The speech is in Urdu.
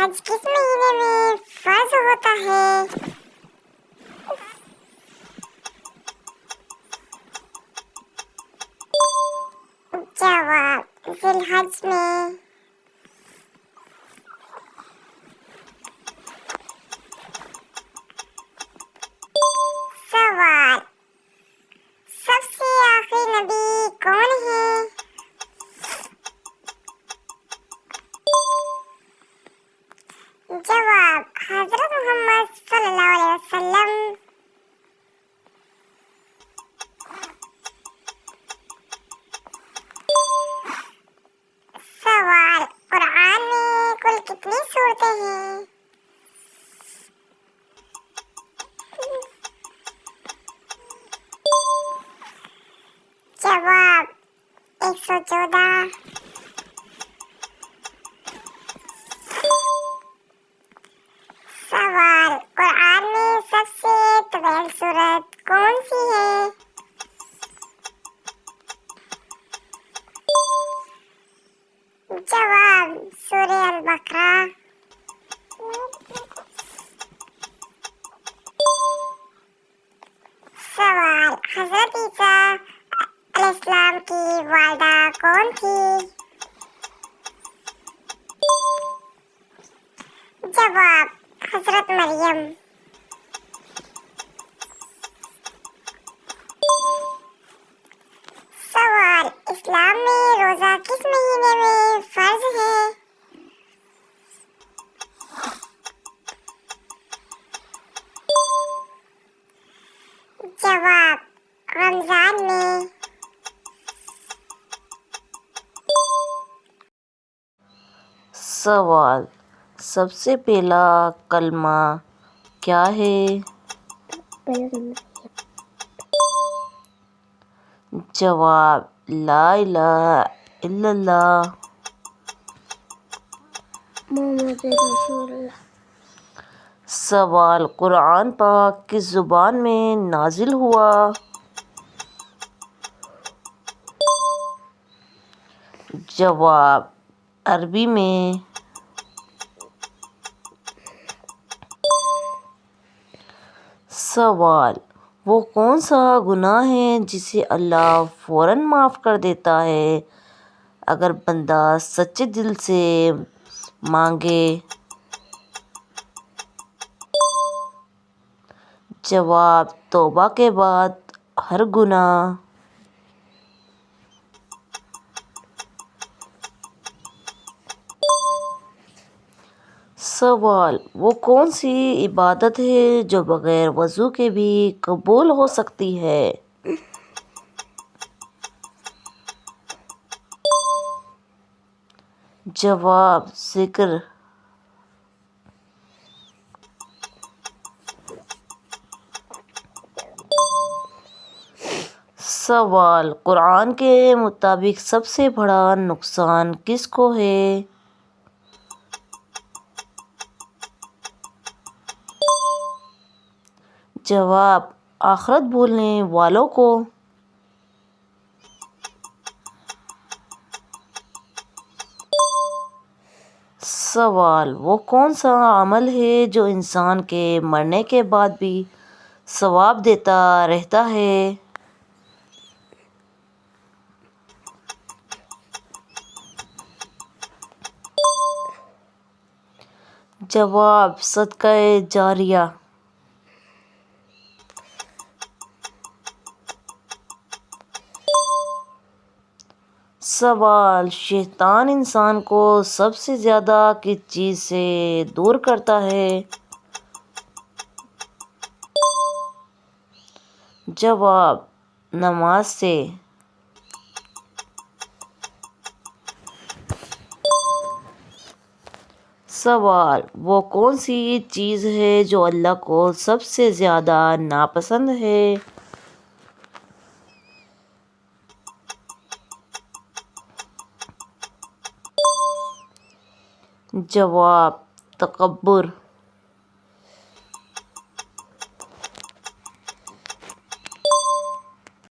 حج کس مہینے میں فرض ہوتا ہے؟ جواب: ذی الحج میں۔ سوال: سب سے آخری نبی کون ہے؟ جواب: حضرت محمد صلی اللہ علیہ وسلم۔ سوال: قرآن میں کل کتنی سورتیں ہیں؟ جواب: 114۔ سوال: قرآن میں سب سے طویل سورت کون سی ہے؟ جواب: سورہ البقرہ۔ سوال: حضرت عیسیٰ علیہ السلام کی والدہ کون تھی؟ جواب: حضرت مریم۔ سوال: اسلام میں روزہ کس مہینے میں فرض ہے؟ جواب: رمضان میں۔ سوال: سب سے پہلا کلمہ کیا ہے؟ جواب: لا الہ الا اللہ محمد رسول اللہ۔ سوال: قرآن پاک کس زبان میں نازل ہوا؟ جواب: عربی میں۔ سوال: وہ کون سا گناہ ہے جسے اللہ فوراً معاف کر دیتا ہے اگر بندہ سچے دل سے مانگے؟ جواب: توبہ کے بعد ہر گناہ۔ سوال: وہ کون سی عبادت ہے جو بغیر وضو کے بھی قبول ہو سکتی ہے؟ جواب: ذکر۔ سوال: قرآن کے مطابق سب سے بڑا نقصان کس کو ہے؟ جواب: آخرت بھولنے والوں کو۔ سوال: وہ کون سا عمل ہے جو انسان کے مرنے کے بعد بھی ثواب دیتا رہتا ہے؟ جواب: صدقہ جاریہ۔ سوال: شیطان انسان کو سب سے زیادہ کس چیز سے دور کرتا ہے؟ جواب: نماز سے۔ سوال: وہ کون سی چیز ہے جو اللہ کو سب سے زیادہ ناپسند ہے؟ جواب: تکبر۔